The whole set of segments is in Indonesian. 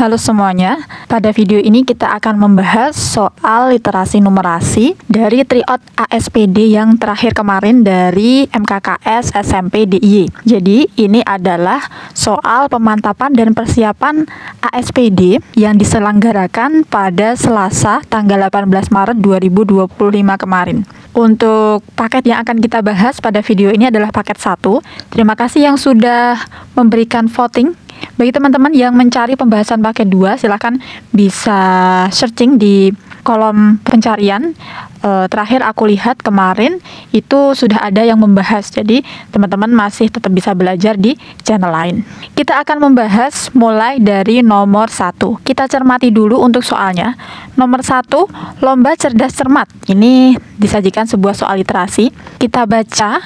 Halo semuanya, pada video ini kita akan membahas soal literasi numerasi dari Tryout ASPD yang terakhir kemarin dari MKKS SMP DIY. Jadi ini adalah soal pemantapan dan persiapan ASPD yang diselenggarakan pada Selasa tanggal 18 Maret 2025 kemarin. Untuk paket yang akan kita bahas pada video ini adalah paket 1. Terima kasih yang sudah memberikan voting. Bagi teman-teman yang mencari pembahasan paket 2, silahkan bisa searching di kolom pencarian. Terakhir aku lihat kemarin itu sudah ada yang membahas, jadi teman-teman masih tetap bisa belajar di channel lain. Kita akan membahas mulai dari nomor 1. Kita cermati dulu untuk soalnya. Nomor 1, lomba cerdas cermat. Ini disajikan sebuah soal literasi. Kita baca.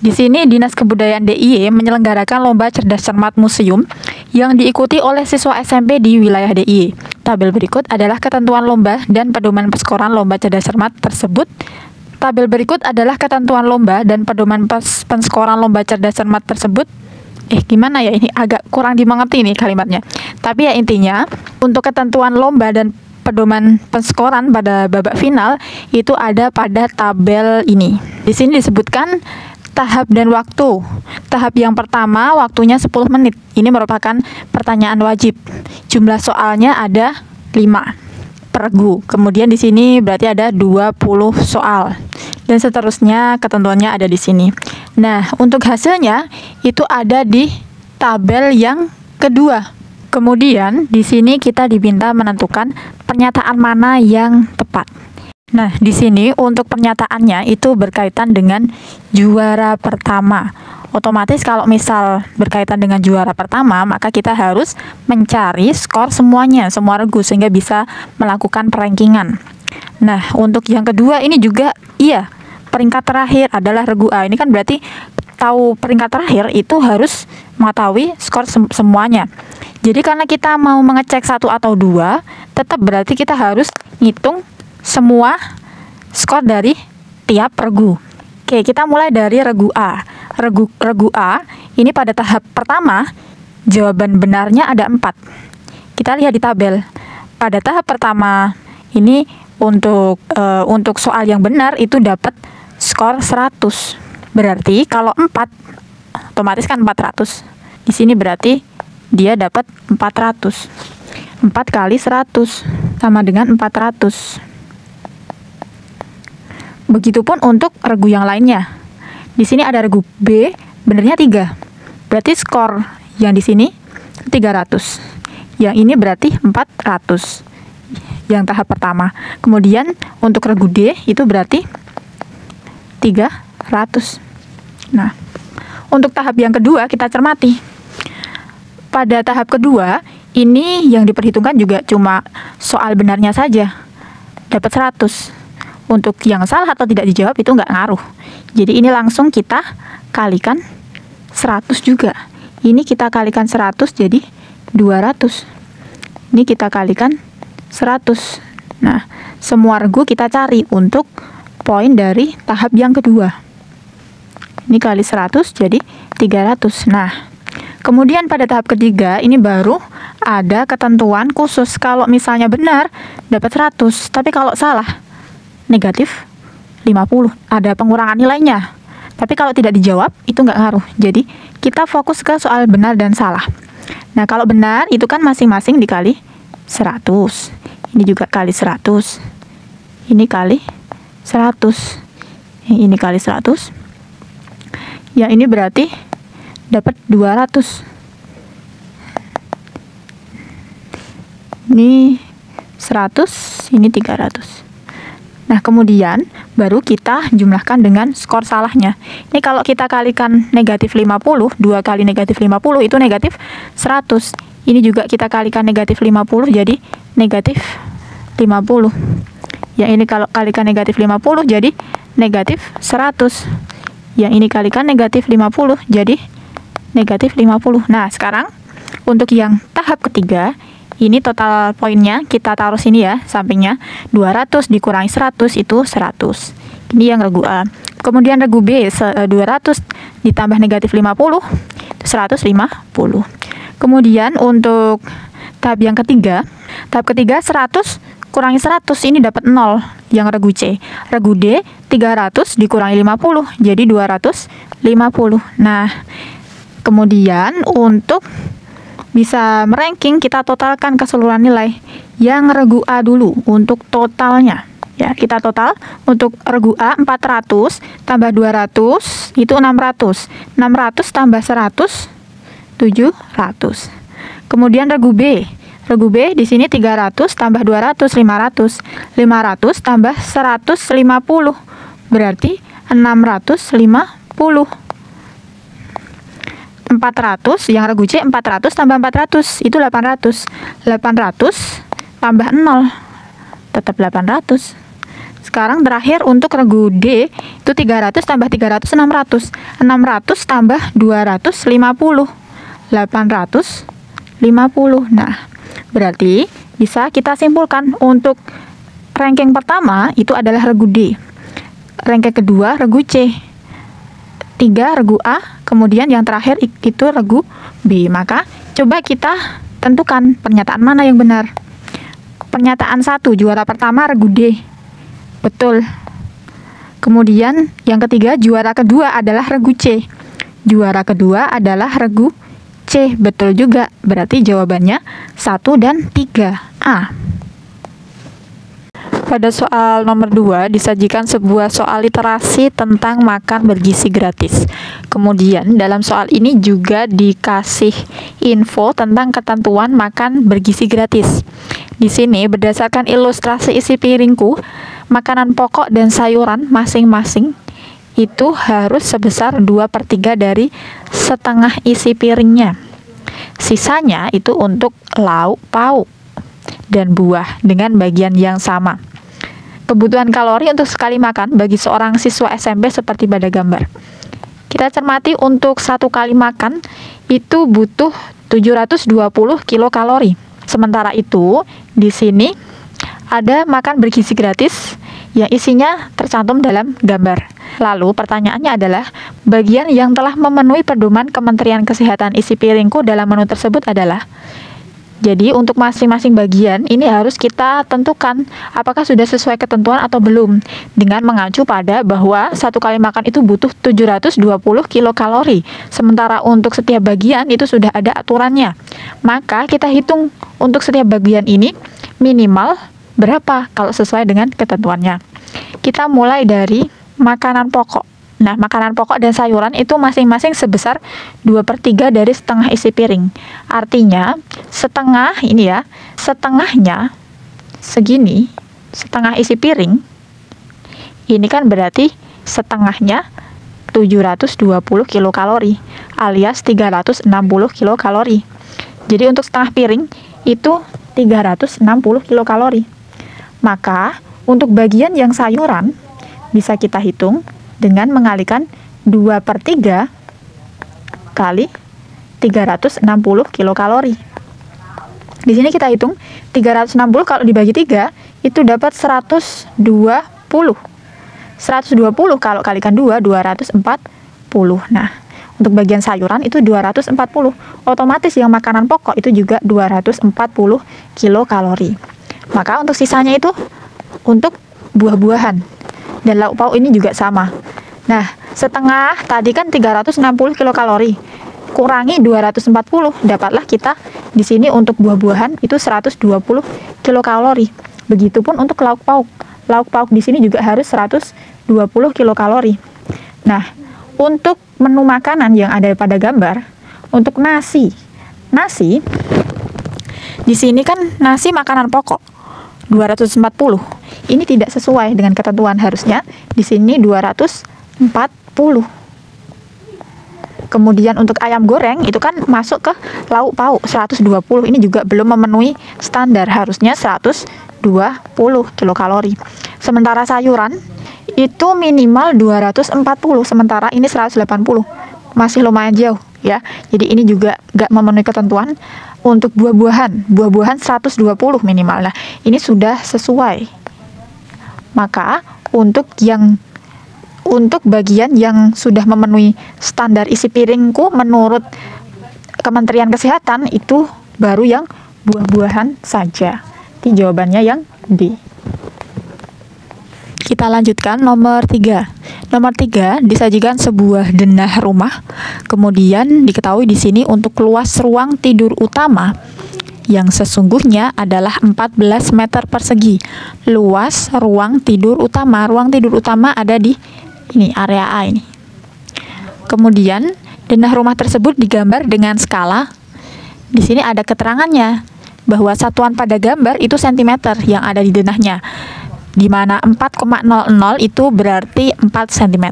Di sini Dinas Kebudayaan DIY menyelenggarakan lomba cerdas cermat museum yang diikuti oleh siswa SMP di wilayah DIY. Tabel berikut adalah ketentuan lomba dan pedoman perskoran lomba cerdas cermat tersebut. Tabel berikut adalah ketentuan lomba dan pedoman penskoran lomba cerdas cermat tersebut. Gimana ya, ini agak kurang dimengerti nih kalimatnya. Tapi ya intinya, untuk ketentuan lomba dan pedoman penskoran pada babak final itu ada pada tabel ini. Di sini disebutkan tahap dan waktu. Tahap yang pertama waktunya 10 menit. Ini merupakan pertanyaan wajib. Jumlah soalnya ada 5 per regu. Kemudian di sini berarti ada 20 soal. Dan seterusnya ketentuannya ada di sini. Nah, untuk hasilnya itu ada di tabel yang kedua. Kemudian di sini kita diminta menentukan pernyataan mana yang tepat. Nah, di sini untuk pernyataannya itu berkaitan dengan juara pertama. Otomatis kalau misal berkaitan dengan juara pertama, maka kita harus mencari skor semuanya, semua regu, sehingga bisa melakukan perankingan. Nah, untuk yang kedua ini juga peringkat terakhir adalah regu A. Ini kan berarti tahu peringkat terakhir itu harus mengetahui skor semuanya. Jadi karena kita mau mengecek 1 atau 2, tetap berarti kita harus ngitung semua skor dari tiap regu. Oke, kita mulai dari regu A. Regu A ini pada tahap pertama jawaban benarnya ada 4. Kita lihat di tabel. Pada tahap pertama ini untuk soal yang benar itu dapat skor 100. Berarti kalau 4 otomatis kan 400. Di sini berarti dia dapat 400. 4 kali 100 sama dengan 400. Begitupun untuk regu yang lainnya. Di sini ada regu B, benernya 3. Berarti skor yang di sini 300. Yang ini berarti 400. Yang tahap pertama. Kemudian untuk regu D itu berarti 300. Nah, untuk tahap yang kedua kita cermati. Pada tahap kedua, ini yang diperhitungkan juga cuma soal benarnya saja. Dapat 100. Untuk yang salah atau tidak dijawab itu nggak ngaruh. Jadi ini langsung kita kalikan 100 juga. Ini kita kalikan 100 jadi 200. Ini kita kalikan 100. Nah, semua regu kita cari untuk poin dari tahap yang kedua. Ini kali 100 jadi 300. Nah, kemudian pada tahap ketiga ini baru ada ketentuan khusus. Kalau misalnya benar dapat 100, tapi kalau salah negatif 50. Ada pengurangan nilainya. Tapi kalau tidak dijawab itu nggak ngaruh. Jadi kita fokus ke soal benar dan salah. Nah, kalau benar itu kan masing-masing dikali 100. Ini juga kali 100. Ini kali 100. Ini kali 100. Yang ini berarti dapat 200. Ini 100, ini 300. Nah, kemudian baru kita jumlahkan dengan skor salahnya. Ini kalau kita kalikan negatif 50, 2 kali negatif 50 itu negatif 100. Ini juga kita kalikan negatif 50 jadi negatif 50. Yang ini kalau kalikan negatif 50 jadi negatif 100. Yang ini kalikan negatif 50 jadi negatif 50. Nah, sekarang untuk yang tahap ketiga, ini total poinnya kita taruh sini ya, sampingnya 200 dikurangi 100 itu 100. Ini yang regu A. Kemudian regu B 200 ditambah negatif 50 itu 150. Kemudian untuk Tahap ketiga 100 kurangi 100, ini dapat 0 yang regu C. Regu D 300 dikurangi 50 jadi 250. Nah, kemudian untuk bisa meranking kita totalkan keseluruhan nilai. Yang regu A dulu untuk totalnya. Ya, kita total untuk regu A 400 tambah 200 itu 600. 600 tambah 100 700. Kemudian regu B di sini 300 tambah 200 500. 500 tambah 150 berarti 650. 400 yang regu C 400 tambah 400 itu 800. 800 tambah 0 tetap 800. Sekarang terakhir untuk regu D itu 300 tambah 300 600. 600 tambah 250 850. Nah, berarti bisa kita simpulkan untuk ranking pertama itu adalah regu D. Ranking kedua regu C. 3 regu A, kemudian yang terakhir itu regu B. Maka coba kita tentukan pernyataan mana yang benar. Pernyataan 1, juara pertama regu D. Betul. Kemudian yang ketiga, juara kedua adalah regu C. Juara kedua adalah regu C. Betul juga. Berarti jawabannya 1 dan 3A. Pada soal nomor 2 disajikan sebuah soal literasi tentang makan bergizi gratis. Kemudian dalam soal ini juga dikasih info tentang ketentuan makan bergizi gratis. Di sini berdasarkan ilustrasi isi piringku, makanan pokok dan sayuran masing-masing itu harus sebesar 2/3 dari setengah isi piringnya. Sisanya itu untuk lauk pauk dan buah dengan bagian yang sama. Kebutuhan kalori untuk sekali makan bagi seorang siswa SMP seperti pada gambar. Kita cermati untuk satu kali makan itu butuh 720 kilokalori. Sementara itu, di sini ada makan bergizi gratis yang isinya tercantum dalam gambar. Lalu pertanyaannya adalah, bagian yang telah memenuhi pedoman Kementerian Kesehatan isi piringku dalam menu tersebut adalah. Jadi untuk masing-masing bagian ini harus kita tentukan apakah sudah sesuai ketentuan atau belum, dengan mengacu pada bahwa satu kali makan itu butuh 720 kilokalori. Sementara untuk setiap bagian itu sudah ada aturannya. Maka kita hitung untuk setiap bagian ini minimal berapa kalau sesuai dengan ketentuannya. Kita mulai dari makanan pokok. Nah, makanan pokok dan sayuran itu masing-masing sebesar 2/3 dari setengah isi piring. Artinya, setengah ini ya, setengahnya segini, setengah isi piring, ini kan berarti setengahnya 720 kilokalori alias 360 kilokalori. Jadi untuk setengah piring itu 360 kilokalori. Maka, untuk bagian yang sayuran bisa kita hitung dengan mengalikan 2/3 kali 360 kilokalori. Di sini kita hitung 360 kalau dibagi 3 itu dapat 120. 120 kalau kalikan 2 240. Nah, untuk bagian sayuran itu 240. Otomatis yang makanan pokok itu juga 240 kilokalori. Maka untuk sisanya itu untuk buah-buahan. Dan lauk pauk ini juga sama. Nah, setengah tadi kan 360 kilokalori. Kurangi 240, dapatlah kita di sini untuk buah-buahan itu 120 kilokalori. Begitupun untuk lauk pauk. Lauk pauk di sini juga harus 120 kilokalori. Nah, untuk menu makanan yang ada pada gambar, untuk nasi. Nasi di sini kan nasi makanan pokok 240. Ini tidak sesuai dengan ketentuan, harusnya di sini 240. Kemudian untuk ayam goreng itu kan masuk ke lauk pauk 120. Ini juga belum memenuhi standar, harusnya 120 kilokalori. Sementara sayuran itu minimal 240, sementara ini 180. Masih lumayan jauh ya. Jadi ini juga gak memenuhi ketentuan. Untuk buah-buahan 120 minimal. Nah, ini sudah sesuai. Maka untuk bagian yang sudah memenuhi standar isi piringku menurut Kementerian Kesehatan itu baru yang buah-buahan saja. Jadi jawabannya yang D. Kita lanjutkan nomor 3. Nomor 3, disajikan sebuah denah rumah. Kemudian diketahui di sini untuk luas ruang tidur utama yang sesungguhnya adalah 14 meter persegi. Luas ruang tidur utama. Ruang tidur utama ada di ini, area A ini. Kemudian denah rumah tersebut digambar dengan skala. Di sini ada keterangannya bahwa satuan pada gambar itu sentimeter yang ada di denahnya, di mana 4,00 itu berarti 4 cm.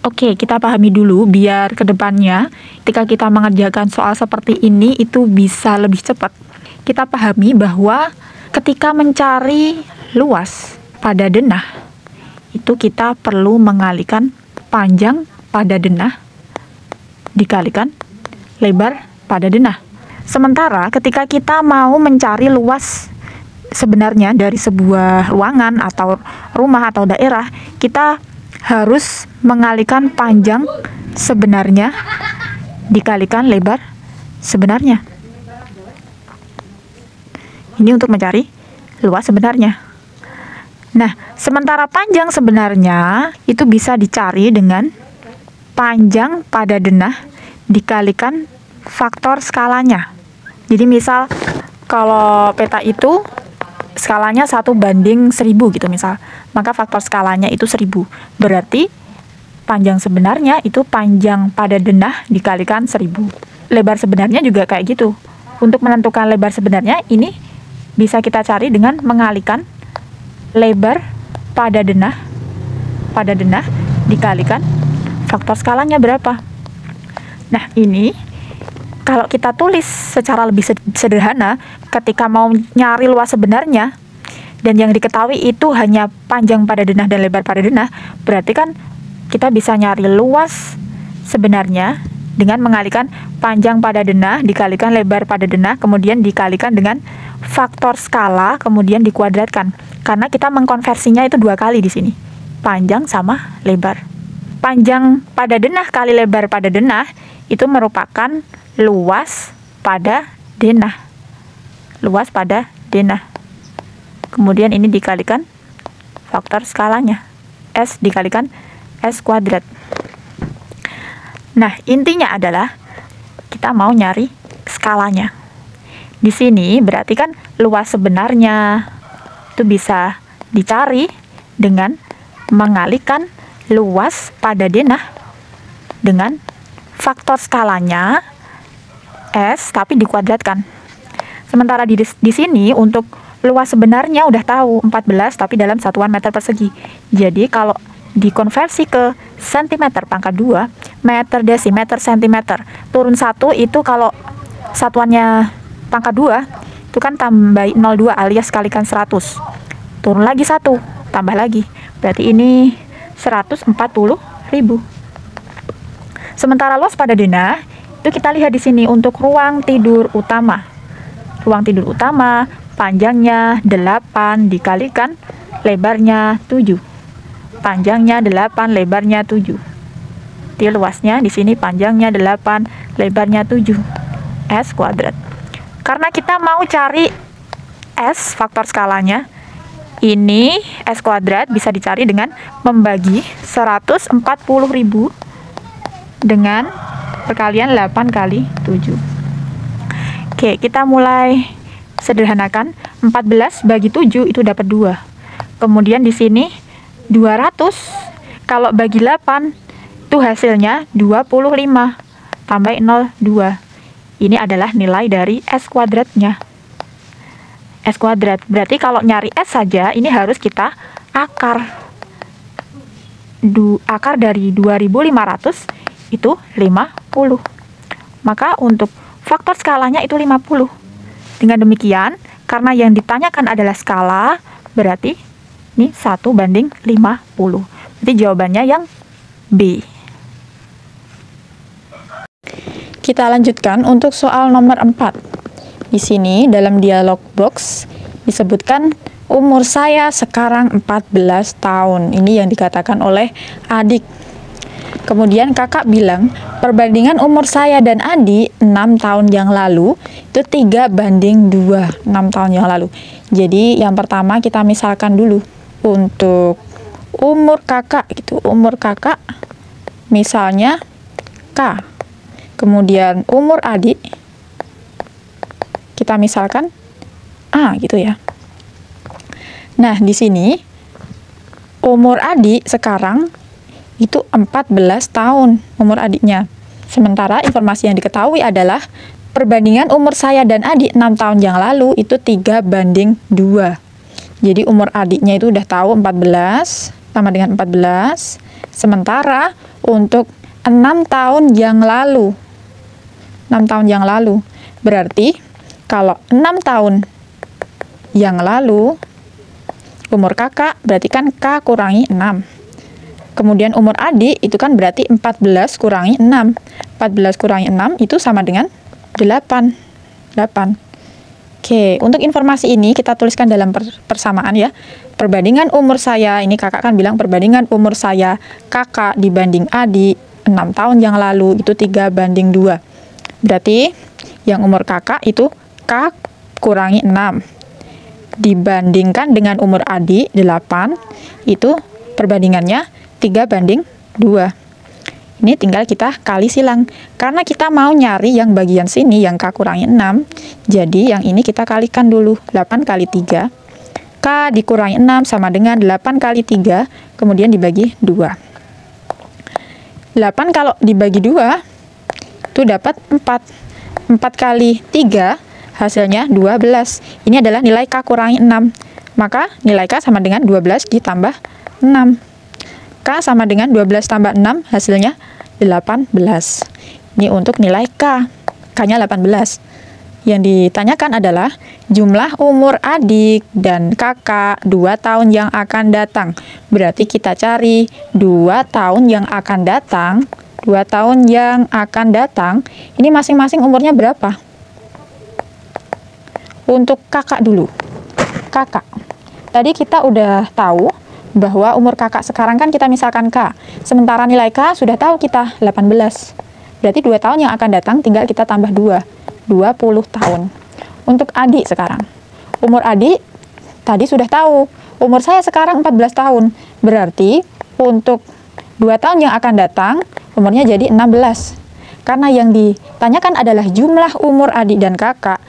Oke, kita pahami dulu biar kedepannya ketika kita mengerjakan soal seperti ini itu bisa lebih cepat. Kita pahami bahwa ketika mencari luas pada denah, itu kita perlu mengalihkan panjang pada denah dikalikan lebar pada denah. Sementara ketika kita mau mencari luas sebenarnya dari sebuah ruangan atau rumah atau daerah, kita harus mengalihkan panjang sebenarnya dikalikan lebar sebenarnya. Ini untuk mencari luas sebenarnya. Nah, sementara panjang sebenarnya itu bisa dicari dengan panjang pada denah dikalikan faktor skalanya. Jadi misal kalau peta itu skalanya 1:1000 gitu misal, maka faktor skalanya itu 1000. Berarti panjang sebenarnya itu panjang pada denah dikalikan 1000. Lebar sebenarnya juga kayak gitu. Untuk menentukan lebar sebenarnya ini bisa kita cari dengan mengalihkan lebar pada denah dikalikan faktor skalanya berapa. Nah, ini kalau kita tulis secara lebih sederhana, ketika mau nyari luas sebenarnya dan yang diketahui itu hanya panjang pada denah dan lebar pada denah, berarti kan kita bisa nyari luas sebenarnya dengan mengalihkan panjang pada denah dikalikan lebar pada denah, kemudian dikalikan dengan faktor skala, kemudian dikuadratkan. Karena kita mengkonversinya itu 2 kali di sini, panjang sama lebar. Panjang pada denah kali lebar pada denah itu merupakan luas pada denah. Luas pada denah. Kemudian ini dikalikan faktor skalanya. S dikalikan S kuadrat. Nah, intinya adalah kita mau nyari skalanya. Di sini berarti kan luas sebenarnya itu bisa dicari dengan mengalihkan luas pada denah dengan faktor skalanya S tapi dikuadratkan. Sementara di sini untuk luas sebenarnya udah tahu 14 tapi dalam satuan meter persegi. Jadi kalau dikonversi ke sentimeter pangkat 2, meter desimeter sentimeter, turun 1 itu kalau satuannya pangkat 2 itu kan tambah 02 alias kalikan 100. Turun lagi 1, tambah lagi. Berarti ini 140.000. Sementara luas pada denah itu kita lihat di sini untuk ruang tidur utama. Ruang tidur utama panjangnya 8 dikalikan lebarnya 7. Panjangnya 8, lebarnya 7. Di luasnya di sini panjangnya 8, lebarnya 7. S kuadrat. Karena kita mau cari S faktor skalanya, ini S kuadrat bisa dicari dengan membagi 140.000 dengan perkalian 8 kali 7. Oke, kita mulai sederhanakan. 14 bagi 7 itu dapat 2. Kemudian di sini 200 kalau bagi 8 itu hasilnya 25 tambah 02. Ini adalah nilai dari S kuadratnya. S kuadrat. Berarti kalau nyari S saja ini harus kita akar. Akar dari 2500 itu 50. Maka untuk faktor skalanya itu 50. Dengan demikian, karena yang ditanyakan adalah skala, berarti ini 1:50. Jadi jawabannya yang B. Kita lanjutkan untuk soal nomor 4. Di sini dalam dialog box disebutkan umur saya sekarang 14 tahun. Ini yang dikatakan oleh adik. Kemudian kakak bilang, perbandingan umur saya dan adik 6 tahun yang lalu itu 3:2, 6 tahun yang lalu. Jadi yang pertama kita misalkan dulu untuk umur kakak gitu. Umur kakak misalnya K. Kemudian umur adik kita misalkan A gitu ya. Nah, di sini umur adik sekarang itu 14 tahun umur adiknya. Sementara informasi yang diketahui adalah perbandingan umur saya dan adik 6 tahun yang lalu itu 3:2. Jadi umur adiknya itu udah tahu 14 sama dengan 14. Sementara untuk 6 tahun yang lalu, 6 tahun yang lalu, berarti kalau 6 tahun yang lalu umur kakak berarti kan K kurangi 6. Kemudian umur adik itu kan berarti 14 kurangi 6. 14 kurangi 6 itu sama dengan 8. Oke, untuk informasi ini kita tuliskan dalam persamaan ya. Perbandingan umur saya, ini kakak kan bilang perbandingan umur saya kakak dibanding adik 6 tahun yang lalu itu 3:2. Berarti yang umur kakak itu K kurangi 6. Dibandingkan dengan umur adik 8, itu perbandingannya 3:2. Ini tinggal kita kali silang. Karena kita mau nyari yang bagian sini yang K kurangi 6, jadi yang ini kita kalikan dulu. 8 kali 3. K dikurangi 6 sama dengan 8 kali 3, kemudian dibagi 2. 8 kalau dibagi 2, itu dapat 4. 4 kali 3, hasilnya 12. Ini adalah nilai K kurangi 6. Maka nilai K sama dengan 12 ditambah 6. K sama dengan 12 tambah 6, hasilnya 18. Ini untuk nilai K. K-nya 18. Yang ditanyakan adalah jumlah umur adik dan kakak 2 tahun yang akan datang. Berarti kita cari 2 tahun yang akan datang. 2 tahun yang akan datang, ini masing-masing umurnya berapa? Untuk kakak dulu. Kakak. Tadi kita udah tahu bahwa umur kakak sekarang kan kita misalkan K. Sementara nilai K sudah tahu kita 18. Berarti 2 tahun yang akan datang tinggal kita tambah 2. 20 tahun. Untuk adik sekarang. Umur adik tadi sudah tahu. Umur saya sekarang 14 tahun. Berarti untuk 2 tahun yang akan datang umurnya jadi 16. Karena yang ditanyakan adalah jumlah umur adik dan kakak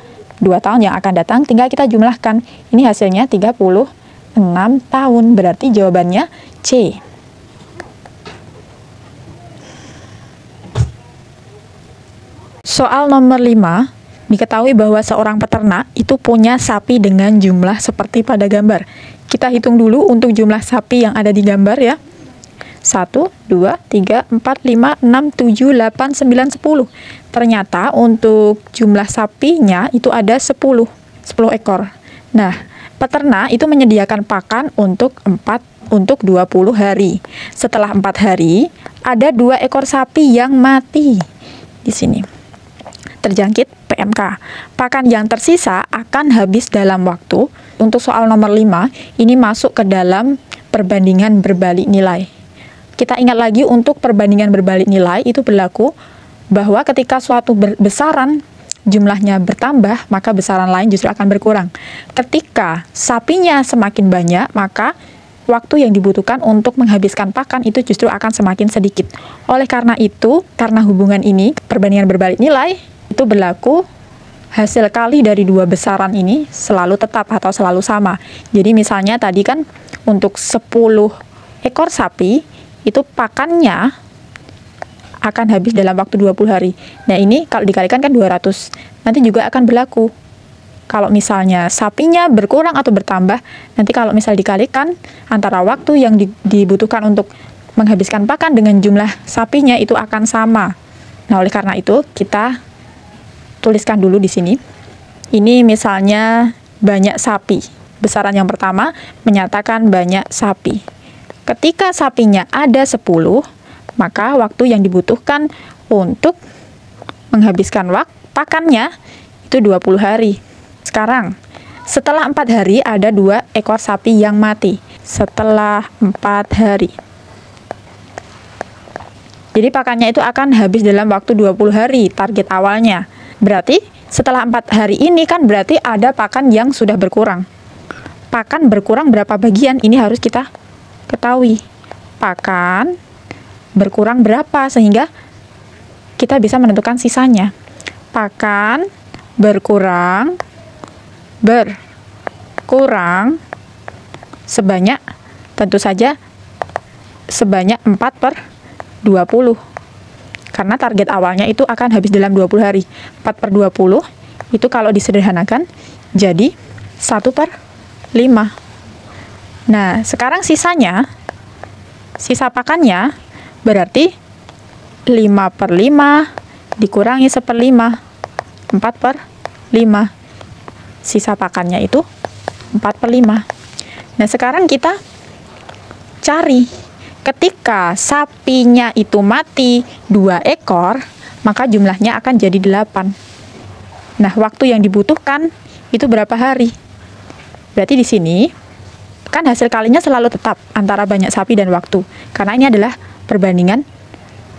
2 tahun yang akan datang, tinggal kita jumlahkan. Ini hasilnya 36 tahun. Berarti jawabannya C. Soal nomor 5, diketahui bahwa seorang peternak itu punya sapi dengan jumlah seperti pada gambar. Kita hitung dulu untuk jumlah sapi yang ada di gambar ya. 1, 2, 3, 4, 5, 6, 7, 8, 9, 10. Ternyata untuk jumlah sapinya itu ada 10 ekor. Nah, peternak itu menyediakan pakan untuk 20 hari. Setelah 4 hari, ada 2 ekor sapi yang mati. Di sini terjangkit PMK. Pakan yang tersisa akan habis dalam waktu. Untuk soal nomor 5, ini masuk ke dalam perbandingan berbalik nilai. Kita ingat lagi untuk perbandingan berbalik nilai itu berlaku bahwa ketika suatu besaran jumlahnya bertambah, maka besaran lain justru akan berkurang. Ketika sapinya semakin banyak, maka waktu yang dibutuhkan untuk menghabiskan pakan itu justru akan semakin sedikit. Oleh karena itu, karena hubungan ini, perbandingan berbalik nilai, itu berlaku hasil kali dari 2 besaran ini selalu tetap atau selalu sama. Jadi misalnya tadi kan untuk 10 ekor sapi, itu pakannya akan habis dalam waktu 20 hari. Nah, ini kalau dikalikan kan 200. Nanti juga akan berlaku. Kalau misalnya sapinya berkurang atau bertambah, nanti kalau misal dikalikan antara waktu yang dibutuhkan untuk menghabiskan pakan dengan jumlah sapinya itu akan sama. Nah, oleh karena itu kita tuliskan dulu di sini. Ini misalnya banyak sapi. Besaran yang pertama menyatakan banyak sapi. Ketika sapinya ada 10, maka waktu yang dibutuhkan untuk menghabiskan pakannya itu 20 hari. Sekarang, setelah 4 hari ada 2 ekor sapi yang mati. Setelah 4 hari. Jadi pakannya itu akan habis dalam waktu 20 hari, target awalnya. Berarti setelah 4 hari ini kan berarti ada pakan yang sudah berkurang. Pakan berkurang berapa bagian? Ini harus kita ketahui. Pakan berkurang berapa sehingga kita bisa menentukan sisanya. Pakan berkurang sebanyak, tentu saja sebanyak 4/20. Karena target awalnya itu akan habis dalam 20 hari. 4/20 itu kalau disederhanakan jadi 1/5. Nah, sekarang sisanya, sisa pakannya berarti 5/5 dikurangi 1/5, 4/5. Sisa pakannya itu 4/5. Nah, sekarang kita cari. Ketika sapinya itu mati 2 ekor, maka jumlahnya akan jadi 8. Nah, waktu yang dibutuhkan itu berapa hari? Berarti di sini, kan hasil kalinya selalu tetap antara banyak sapi dan waktu. Karena ini adalah perbandingan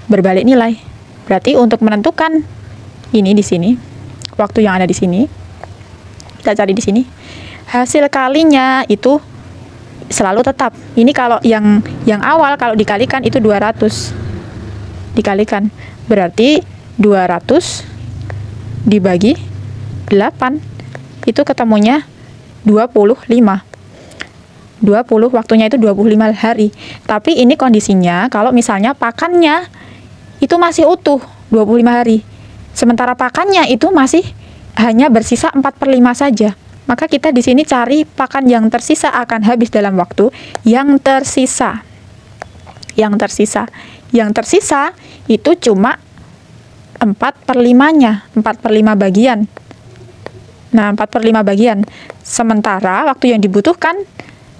berbalik nilai. Berarti untuk menentukan ini di sini, waktu yang ada di sini, kita cari di sini, hasil kalinya itu selalu tetap. Ini kalau yang awal kalau dikalikan itu 200. Dikalikan. Berarti 200 dibagi 8 itu ketemunya 25. 20 waktunya itu 25 hari. Tapi ini kondisinya kalau misalnya pakannya itu masih utuh 25 hari. Sementara pakannya itu masih hanya bersisa 4/5 saja. Maka kita di sini cari pakan yang tersisa akan habis dalam waktu yang tersisa. Yang tersisa itu cuma 4/5-nya, 4/5 bagian. Nah, 4/5 bagian. Sementara waktu yang dibutuhkan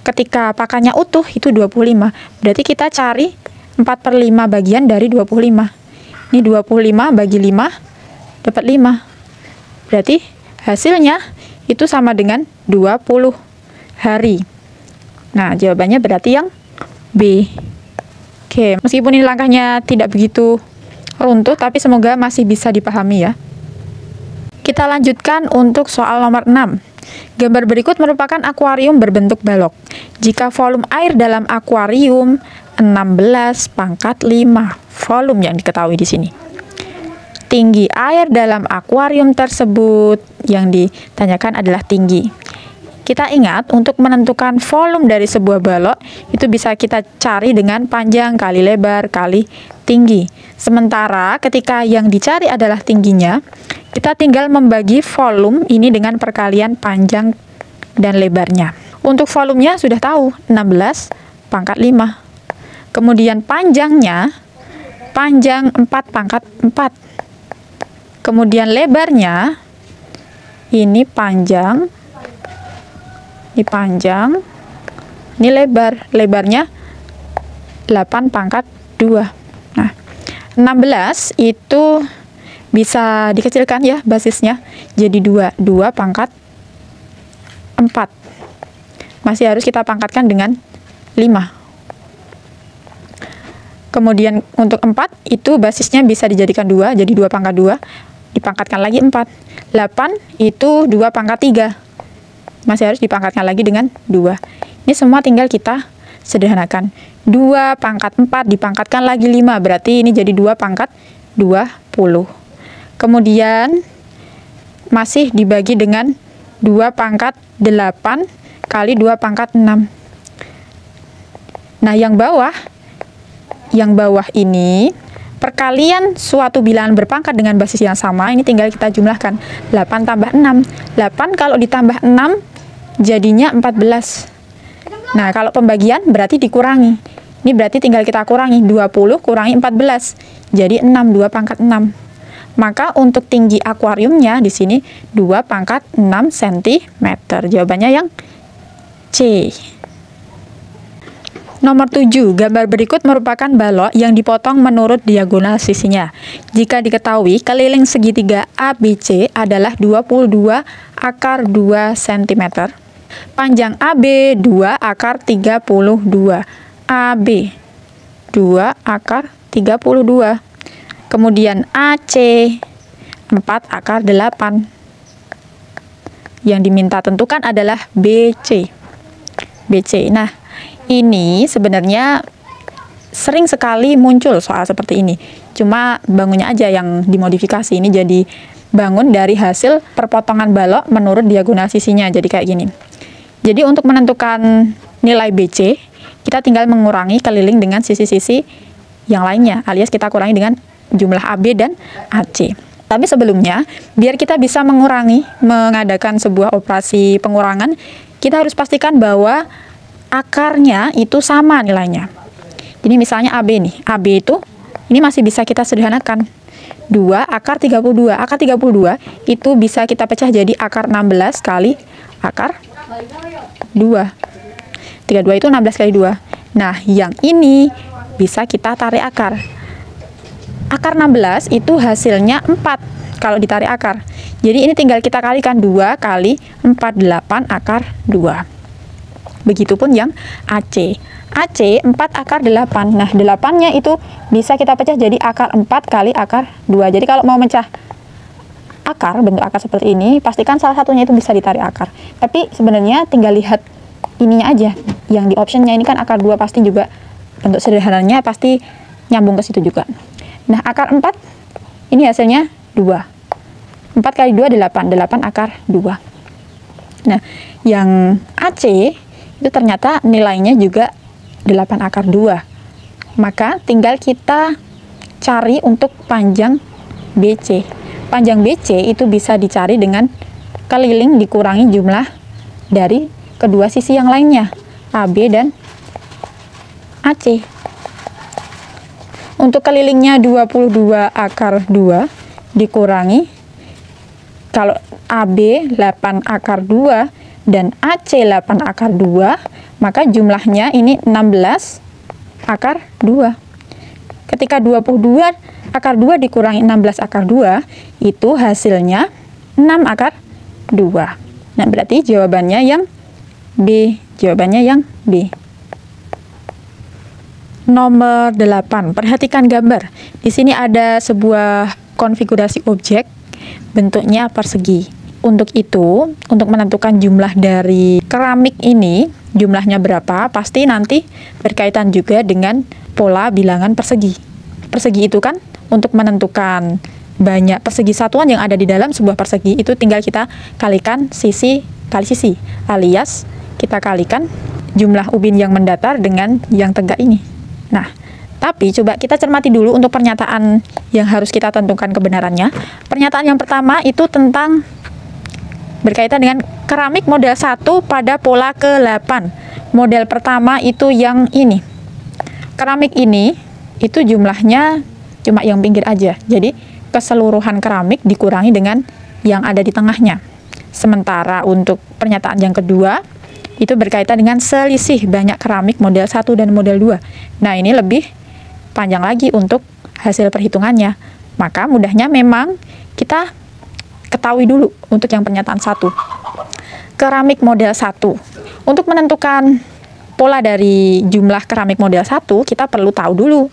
ketika pakannya utuh itu 25. Berarti kita cari 4/5 bagian dari 25. Ini 25 bagi 5 dapat 5. Berarti hasilnya itu sama dengan 20 hari. Nah, jawabannya berarti yang B. Oke, meskipun ini langkahnya tidak begitu runtuh, tapi semoga masih bisa dipahami ya. Kita lanjutkan untuk soal nomor 6. Gambar berikut merupakan akuarium berbentuk balok. Jika volume air dalam akuarium 16/5, volume yang diketahui di sini. Tinggi air dalam akuarium tersebut yang ditanyakan adalah tinggi. Kita ingat untuk menentukan volume dari sebuah balok itu bisa kita cari dengan panjang kali lebar kali tinggi. Sementara ketika yang dicari adalah tingginya, kita tinggal membagi volume ini dengan perkalian panjang dan lebarnya. Untuk volumenya sudah tahu 16/5. Kemudian panjangnya panjang 4/4. Kemudian lebarnya ini panjang, ini lebar, lebarnya 8/2. Nah, 16 itu bisa dikecilkan ya basisnya, jadi 2/4. Masih harus kita pangkatkan dengan 5. Kemudian untuk 4 itu basisnya bisa dijadikan 2, jadi 2/2. Dipangkatkan lagi 4. 8 itu 2/3. Masih harus dipangkatkan lagi dengan 2. Ini semua tinggal kita sederhanakan. 2/4 dipangkatkan lagi 5, berarti ini jadi 2/20. Kemudian masih dibagi dengan 2/8 kali 2/6. Nah, yang bawah ini perkalian suatu bilangan berpangkat dengan basis yang sama, ini tinggal kita jumlahkan. 8 tambah 6. 8 kalau ditambah 6 jadinya 14. Nah, kalau pembagian berarti dikurangi. Ini berarti tinggal kita kurangi. 20 kurangi 14. Jadi 6, 2/6. Maka untuk tinggi akuariumnya di sini 2/6 cm. Jawabannya yang C. Nomor 7, gambar berikut merupakan balok yang dipotong menurut diagonal sisinya. Jika diketahui keliling segitiga ABC adalah 22/2 cm. Panjang AB 2/32. AB 2/32. 32. Kemudian AC 4 akar 8. Yang diminta tentukan adalah BC. BC. Nah, ini sebenarnya sering sekali muncul soal seperti ini. Cuma bangunnya aja yang dimodifikasi. Ini jadi bangun dari hasil perpotongan balok menurut diagonal sisinya. Jadi kayak gini. Jadi untuk menentukan nilai BC, kita tinggal mengurangi keliling dengan sisi-sisi yang lainnya, alias kita kurangi dengan jumlah AB dan AC. Tapi sebelumnya, biar kita bisa mengadakan sebuah operasi pengurangan, kita harus pastikan bahwa akarnya itu sama nilainya. Jadi misalnya AB nih, AB itu, ini masih bisa kita sederhanakan. 2 akar 32. Akar 32 itu bisa kita pecah jadi akar 16 kali akar 2. 32 itu 16 kali 2. Nah, yang ini bisa kita tarik akar. Akar 16 itu hasilnya 4 kalau ditarik akar. Jadi ini tinggal kita kalikan 2 kali 4, 8 akar 2. Begitupun yang AC. AC 4 akar 8. Nah, 8-nya itu bisa kita pecah jadi akar 4 kali akar 2. Jadi kalau mau mecah akar, bentuk akar seperti ini, pastikan salah satunya itu bisa ditarik akar. Tapi sebenarnya tinggal lihat ininya aja. Yang di optionnya ini kan akar 2 pasti juga bentuk sederhananya pasti nyambung ke situ juga. Nah, akar 4, ini hasilnya 2. 4 kali 2, 8. 8 akar 2. Nah, yang AC, itu ternyata nilainya juga 8 akar 2. Maka, tinggal kita cari untuk panjang BC. Panjang BC itu bisa dicari dengan keliling dikurangi jumlah dari kedua sisi yang lainnya, AB dan AC. Untuk kelilingnya 22 akar 2 dikurangi, kalau AB 8 akar 2 dan AC 8 akar 2, maka jumlahnya ini 16 akar 2. Ketika 22 akar 2 dikurangi 16 akar 2, itu hasilnya 6 akar 2. Nah, berarti jawabannya yang B. Jawabannya yang B. Nomor 8, perhatikan gambar. Di sini ada sebuah konfigurasi objek, bentuknya persegi. Untuk itu, untuk menentukan jumlah dari keramik ini, jumlahnya berapa, pasti nanti berkaitan juga dengan pola bilangan persegi. Persegi itu kan, untuk menentukan banyak persegi satuan yang ada di dalam sebuah persegi, itu tinggal kita kalikan sisi kali sisi, alias kita kalikan jumlah ubin yang mendatar dengan yang tegak ini. Nah, tapi coba kita cermati dulu untuk pernyataan yang harus kita tentukan kebenarannya. Pernyataan yang pertama itu tentang berkaitan dengan keramik model 1 pada pola ke-8. Model pertama itu yang ini. Keramik ini itu jumlahnya cuma yang pinggir aja. Jadi keseluruhan keramik dikurangi dengan yang ada di tengahnya. Sementara untuk pernyataan yang kedua itu berkaitan dengan selisih banyak keramik model 1 dan model 2. Nah, ini lebih panjang lagi untuk hasil perhitungannya. Maka mudahnya memang kita ketahui dulu untuk yang pernyataan 1. Keramik model 1. Untuk menentukan pola dari jumlah keramik model 1, kita perlu tahu dulu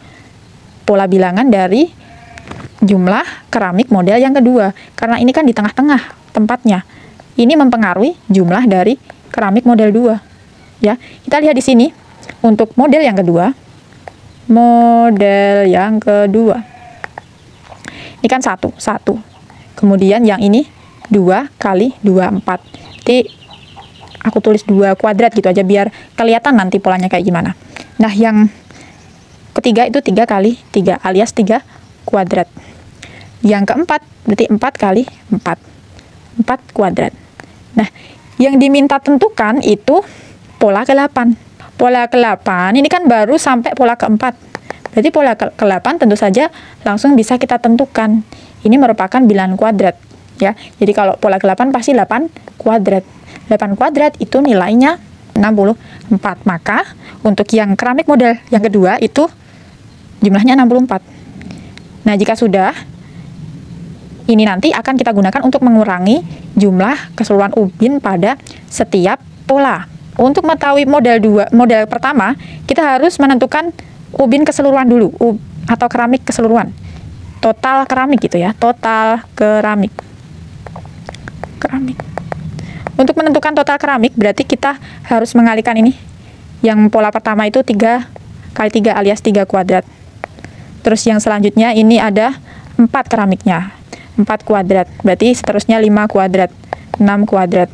pola bilangan dari jumlah keramik model yang kedua. Karena ini kan di tengah-tengah tempatnya. Ini mempengaruhi jumlah dari keramik model 2. Ya, kita lihat di sini untuk model yang kedua. Model yang kedua. Ini kan 1. Kemudian yang ini 2 kali 2, 4. Jadi aku tulis 2 kuadrat gitu aja biar kelihatan nanti polanya kayak gimana. Nah, yang ketiga itu 3 kali 3 alias 3 kuadrat. Yang keempat berarti 4 kali 4. 4 kuadrat. Nah, yang diminta tentukan itu pola ke-8. Pola ke-8 ini kan baru sampai pola ke-4. Berarti pola ke-8 tentu saja langsung bisa kita tentukan. Ini merupakan bilangan kuadrat. Ya, jadi kalau pola ke-8 pasti 8 kuadrat. 8 kuadrat itu nilainya 64. Maka untuk yang keramik model yang kedua itu jumlahnya 64. Nah, jika sudah, ini nanti akan kita gunakan untuk mengurangi jumlah keseluruhan ubin pada setiap pola. Untuk mengetahui model pertama, kita harus menentukan ubin keseluruhan dulu. atau keramik keseluruhan. Total keramik gitu ya, total keramik. Untuk menentukan total keramik berarti kita harus mengalihkan ini. Yang pola pertama itu 3 kali 3 alias 3 kuadrat. Terus yang selanjutnya ini ada 4 keramiknya. 4 kuadrat. Berarti seterusnya 5 kuadrat, 6 kuadrat,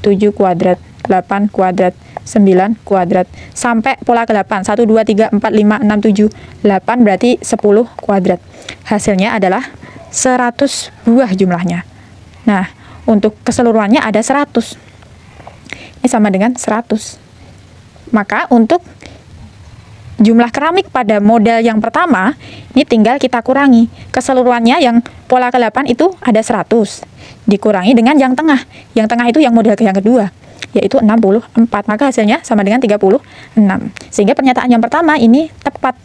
7 kuadrat, 8 kuadrat, 9 kuadrat, sampai pola ke-8. 1, 2, 3, 4, 5, 6, 7, 8 berarti 10 kuadrat. Hasilnya adalah 100 buah jumlahnya. Nah, untuk keseluruhannya ada 100. Ini sama dengan 100. Maka untuk jumlah keramik pada model yang pertama, ini tinggal kita kurangi. Keseluruhannya yang pola ke-8 itu ada 100. Dikurangi dengan yang tengah. Yang tengah itu yang model yang kedua, yaitu 64. Maka hasilnya sama dengan 36. Sehingga pernyataan yang pertama ini tepat.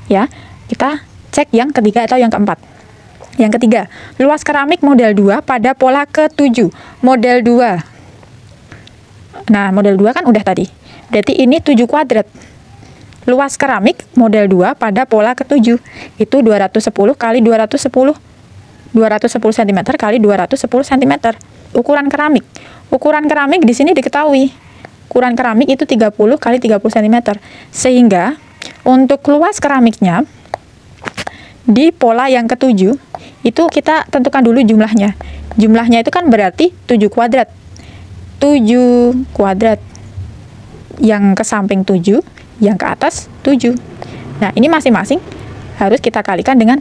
Ya, kita cek yang ketiga atau yang keempat. Yang ketiga, luas keramik model 2 pada pola ke-7. Model 2. Nah, model 2 kan udah tadi. Berarti ini 7 kuadrat. Luas keramik model 2 pada pola ke-7 itu 210 kali 210. 210 cm kali 210 cm. Ukuran keramik. Ukuran keramik di sini diketahui. Ukuran keramik itu 30 kali 30 cm. Sehingga untuk luas keramiknya di pola yang ke-7 itu kita tentukan dulu jumlahnya. Jumlahnya itu kan berarti 7 kuadrat. 7 kuadrat. Yang ke samping 7, yang ke atas 7. Nah, ini masing-masing harus kita kalikan dengan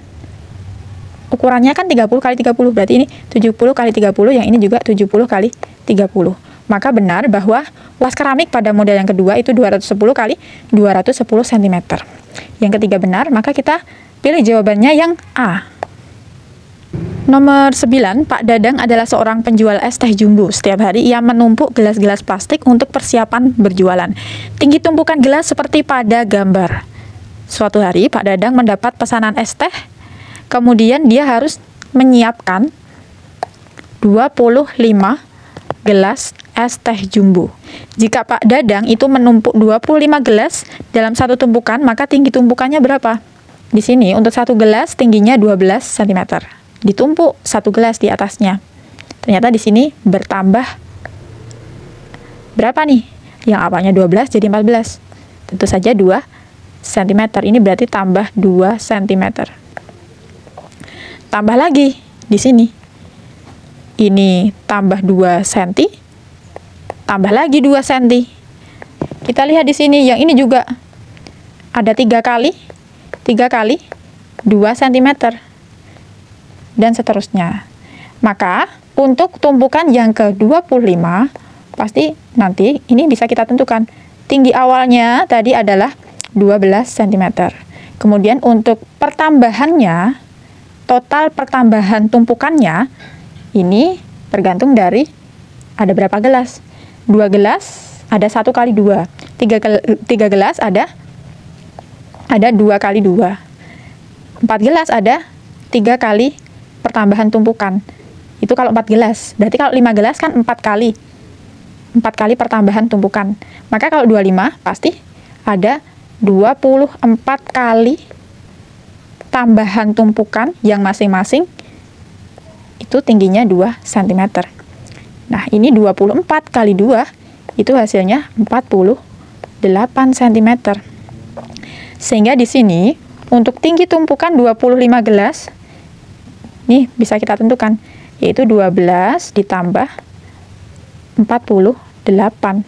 ukurannya kan 30 kali 30. Berarti ini 70 kali 30, yang ini juga 70 kali 30. Maka benar bahwa luas keramik pada model yang kedua itu 210 kali 210 cm. Yang ketiga benar, maka kita pilih jawabannya yang A. Nomor 9, Pak Dadang adalah seorang penjual es teh jumbo. Setiap hari ia menumpuk gelas-gelas plastik untuk persiapan berjualan. Tinggi tumpukan gelas seperti pada gambar. Suatu hari Pak Dadang mendapat pesanan es teh. Kemudian dia harus menyiapkan 25 gelas es teh jumbo. Jika Pak Dadang itu menumpuk 25 gelas dalam satu tumpukan, maka tinggi tumpukannya berapa? Di sini untuk satu gelas tingginya 12 cm. Ditumpuk satu gelas di atasnya. Ternyata di sini bertambah berapa nih? Yang awalnya 12 jadi 14. Tentu saja 2 cm. Ini berarti tambah 2 cm. Tambah lagi di sini. Ini tambah 2 cm. Tambah lagi 2 cm. Kita lihat di sini yang ini juga ada 3 kali 2 cm. Dan seterusnya. Maka untuk tumpukan yang ke-25 pasti nanti ini bisa kita tentukan. Tinggi awalnya tadi adalah 12 cm. Kemudian untuk pertambahannya, total pertambahan tumpukannya ini tergantung dari ada berapa gelas. 2 gelas ada 1 kali 2. 3 gelas ada 2 kali 2. 4 gelas ada 3 kali pertambahan tumpukan. Itu kalau 4 gelas. Berarti kalau 5 gelas kan 4 kali. 4 kali pertambahan tumpukan. Maka kalau 25 pasti ada 24 kali tambahan tumpukan yang masing-masing itu tingginya 2 cm. Nah, ini 24 kali 2 itu hasilnya 48 cm. Sehingga di sini untuk tinggi tumpukan 25 gelas ini bisa kita tentukan, yaitu 12 ditambah 48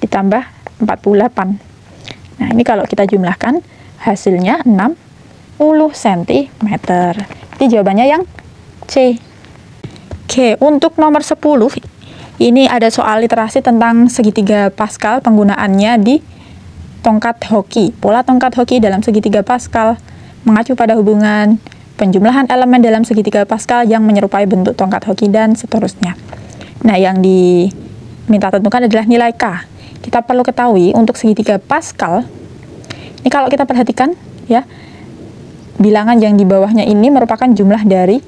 ditambah 48. Nah, ini kalau kita jumlahkan hasilnya 60 cm. Jadi jawabannya yang C. Oke, untuk nomor 10 ini ada soal literasi tentang segitiga Pascal, penggunaannya di tongkat hoki. Pola tongkat hoki dalam segitiga Pascal mengacu pada hubungan penjumlahan elemen dalam segitiga Pascal yang menyerupai bentuk tongkat hoki dan seterusnya. Nah, yang diminta tentukan adalah nilai K. Kita perlu ketahui untuk segitiga Pascal, ini kalau kita perhatikan ya, bilangan yang di bawahnya ini merupakan jumlah dari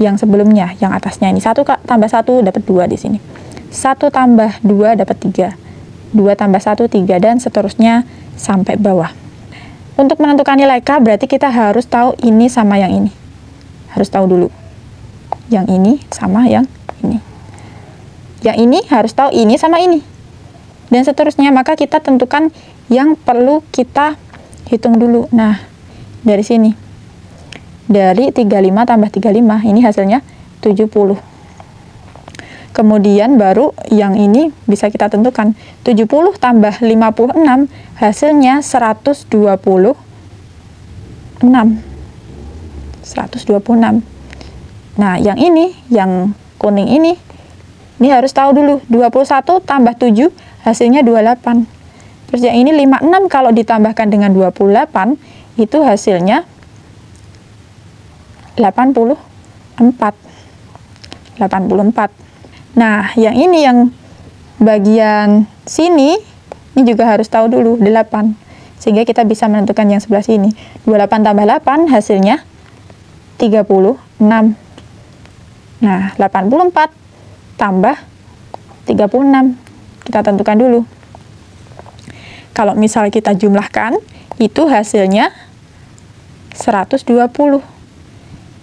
yang sebelumnya, yang atasnya ini. 1 tambah 1 dapat 2 di sini. 1 tambah 2 dapat 3. 2 tambah 1, 3, dan seterusnya sampai bawah. Untuk menentukan nilai K berarti kita harus tahu ini sama yang ini. Harus tahu dulu. Yang ini sama yang ini. Yang ini harus tahu ini sama ini. Dan seterusnya, maka kita tentukan yang perlu kita hitung dulu. Nah, dari sini. Dari 35 tambah 35, ini hasilnya 70. Kemudian baru yang ini bisa kita tentukan. 70 tambah 56 hasilnya 126. 126. Nah, yang ini, yang kuning ini harus tahu dulu. 21 tambah 7 hasilnya 28. Terus yang ini 56 kalau ditambahkan dengan 28 itu hasilnya 84. 84. Nah, yang ini yang bagian sini, ini juga harus tahu dulu, 8. Sehingga kita bisa menentukan yang sebelah sini. 28 tambah 8 hasilnya 36. Nah, 84 tambah 36. Kita tentukan dulu. Kalau misal kita jumlahkan, itu hasilnya 120.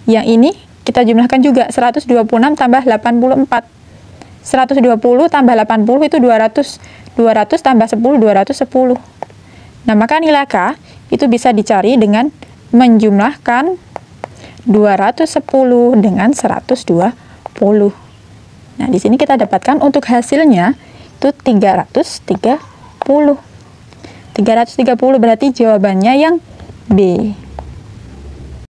Yang ini kita jumlahkan juga, 126 tambah 84. 120 tambah 80 itu 200. 200 tambah 10, 210. Nah, maka nilai K itu bisa dicari dengan menjumlahkan 210 dengan 120. Nah, di sini kita dapatkan untuk hasilnya itu 330. 330 berarti jawabannya yang B.